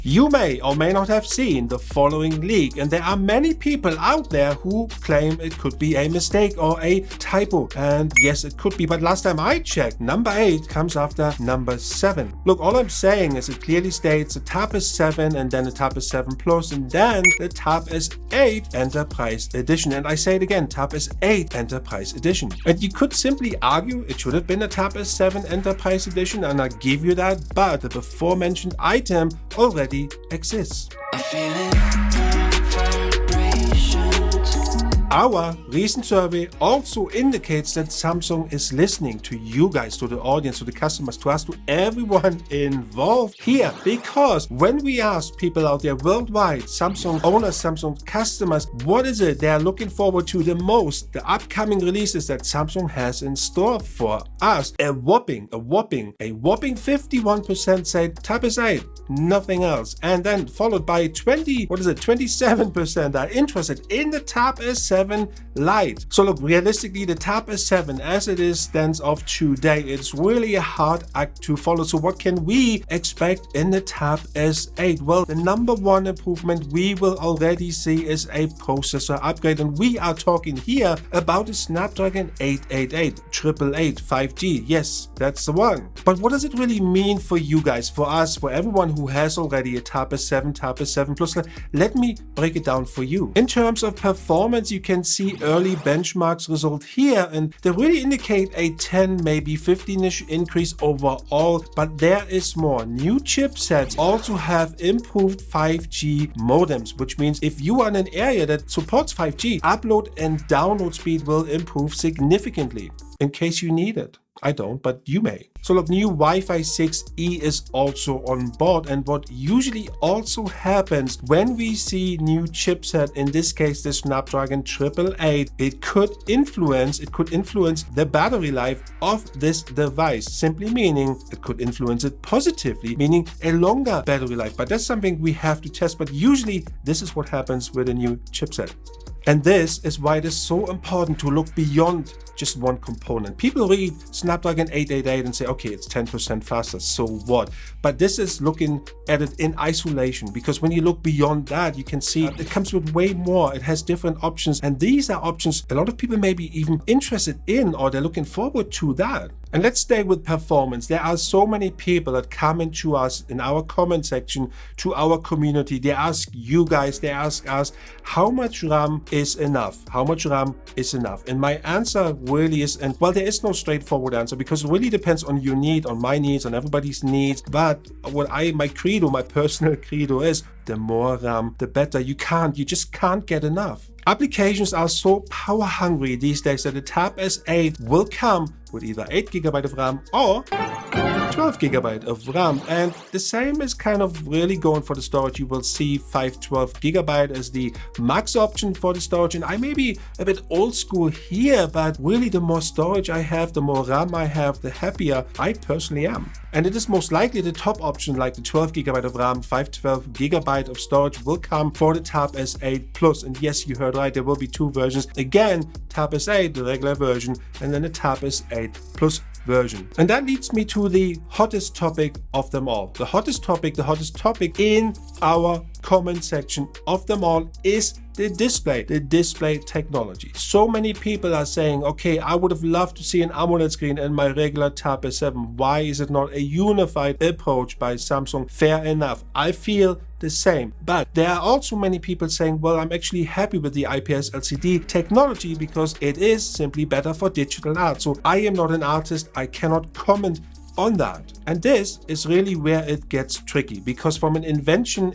You may or may not have seen the following leak, and there are many people out there who claim it could be a mistake or a typo. And yes, it could be, but last time I checked, number 8 comes after number 7. Look, all I'm saying is it clearly states the Tab S7 and then the Tab S7 Plus and then the Tab S8 Enterprise Edition. And I say it again, Tab S8 Enterprise Edition. And you could simply argue it should have been a Tab S7 Enterprise Edition, and I give you that, but the before mentioned item already exists. Our recent survey also indicates that Samsung is listening to you guys, to the audience, to the customers, to us, to everyone involved here. Because when we ask people out there worldwide, Samsung owners, Samsung customers, what is it they're looking forward to the most, the upcoming releases that Samsung has in store for us, a whopping 51% said Tab S8, nothing else. And then followed by 27% are interested in the Tab S7 Lite. So look, realistically, the Tab S7 as it is stands off today. It's really a hard act to follow. So what can we expect in the Tab S8? Well, the number one improvement we will already see is a processor upgrade, and we are talking here about the Snapdragon 888 888 5G. Yes, that's the one. But what does it really mean for you guys, for us, for everyone who has already a Tab S7, Tab S7 Plus? Let me break it down for you. In terms of performance, you can see early benchmarks result here, and they really indicate a 10, maybe 15-ish increase overall, but there is more. New chipsets also have improved 5G modems, which means if you are in an area that supports 5G, upload and download speed will improve significantly, in case you need it. I don't, but you may. So look, new Wi-Fi 6E is also on board, and what usually also happens when we see new chipset, in this case the Snapdragon 888, it could influence the battery life of this device, simply meaning it could influence it positively, meaning a longer battery life. But that's something we have to test, but usually this is what happens with a new chipset. And this is why it is so important to look beyond just one component. People read Snapdragon 888 and say, okay, it's 10% faster, so what? But this is looking at it in isolation, because when you look beyond that, you can see it comes with way more. It has different options, and these are options a lot of people may be even interested in, or they're looking forward to that. And let's stay with performance. There are so many people that come into us in our comment section, to our community. They ask you guys, they ask us, how much RAM is enough? How much RAM is enough? And my answer really is, and well, there is no straightforward answer, because it really depends on your need, on my needs, on everybody's needs. But my personal credo is, the more RAM, the better. You just can't get enough. Applications are so power hungry these days that the Tab S8 will come with either 8GB of RAM or 12GB of RAM, and the same is kind of really going for the storage. You will see 512GB as the max option for the storage, and I may be a bit old school here, but really the more storage I have, the more RAM I have, the happier I personally am. And it is most likely the top option, like the 12GB of RAM, 512GB of storage, will come for the Tab S8 Plus. And yes, you heard right, there will be two versions. Again, Tab S8, the regular version, and then the Tab S8 Plus version. And that leads me to the hottest topic of them all. The hottest topic in our comment section of them all is the display technology. So many people are saying, okay, I would have loved to see an AMOLED screen in my regular Tab S7. Why is it not a unified approach by Samsung? Fair enough. I feel the same. But there are also many people saying, well, I'm actually happy with the IPS LCD technology because it is simply better for digital art. So I am not an artist. I cannot comment on that. And this is really where it gets tricky, because from an invention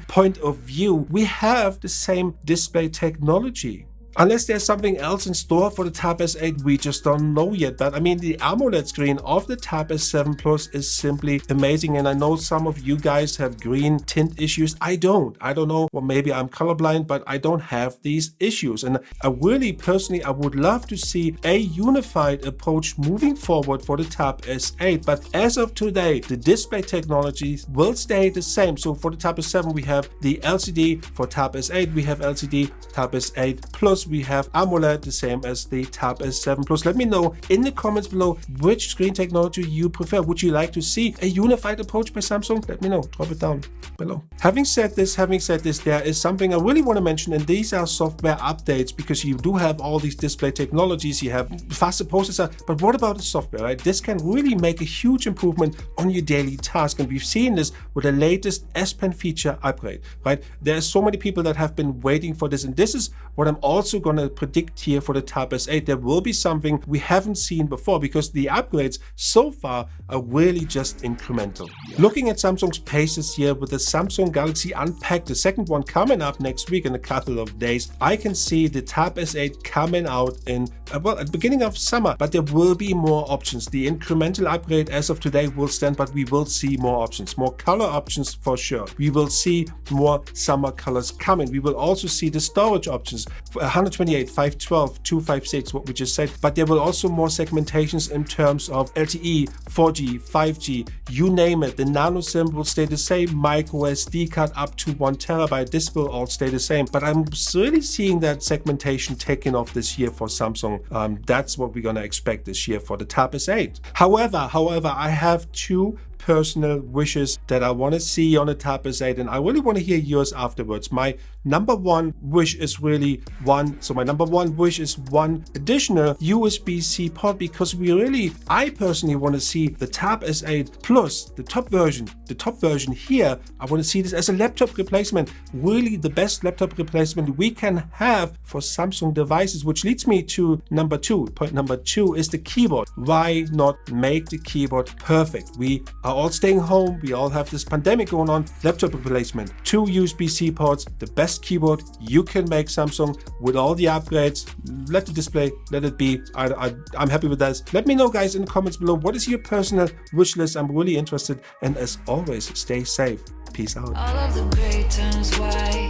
point of view, we have the same display technology. Unless there's something else in store for the Tab S8, we just don't know yet. But I mean, the AMOLED screen of the Tab S7 Plus is simply amazing. And I know some of you guys have green tint issues. I don't know. Well, maybe I'm colorblind, but I don't have these issues. And I really personally, I would love to see a unified approach moving forward for the Tab S8. But as of today, the display technologies will stay the same. So for the Tab S7, we have the LCD. For Tab S8, we have LCD. Tab S8 Plus course, we have AMOLED, the same as the Tab S7 Plus. Let me know in the comments below which screen technology you prefer. Would you like to see a unified approach by Samsung? Let me know. Drop it down below. Having said this, there is something I really want to mention, and these are software updates, because you do have all these display technologies, you have faster processor, but what about the software, right? This can really make a huge improvement on your daily task, and we've seen this with the latest S Pen feature upgrade, right? There are so many people that have been waiting for this, and this is what I'm also going to predict here for the Tab S8. There will be something we haven't seen before, because the upgrades so far are really just incremental. Looking at Samsung's paces here with the Samsung Galaxy Unpacked, the second one coming up next week in a couple of days, I can see the Tab S8 coming out in, well, at the beginning of summer, but there will be more options. The incremental upgrade as of today will stand, but we will see more options, more color options for sure. We will see more summer colors coming. We will also see the storage options, 128, 512, 256, what we just said, but there will also more segmentations in terms of LTE, 4G, 5G, you name it. The nano SIM will stay the same, micro SD card up to 1 terabyte, this will all stay the same, but I'm really seeing that segmentation taking off this year for Samsung. That's what we're gonna expect this year for the Tab S8. However, I have two personal wishes that I want to see on the Tab S8, and I really want to hear yours afterwards. My number one wish is really one additional USB-C port, because I personally want to see the Tab S8 Plus, the top version here. I want to see this as a laptop replacement, really the best laptop replacement we can have for Samsung devices, which leads me to number two. Point number two is the keyboard. Why not make the keyboard perfect? We are all staying home, we all have this pandemic going on. Laptop replacement, 2 USB-C ports, the best keyboard you can make, Samsung, with all the upgrades. Let the display, let it be. I'm happy with that. Let me know, guys, in the comments below, what is your personal wish list? I'm really interested, and as always, stay safe. Peace out. All of the great times, why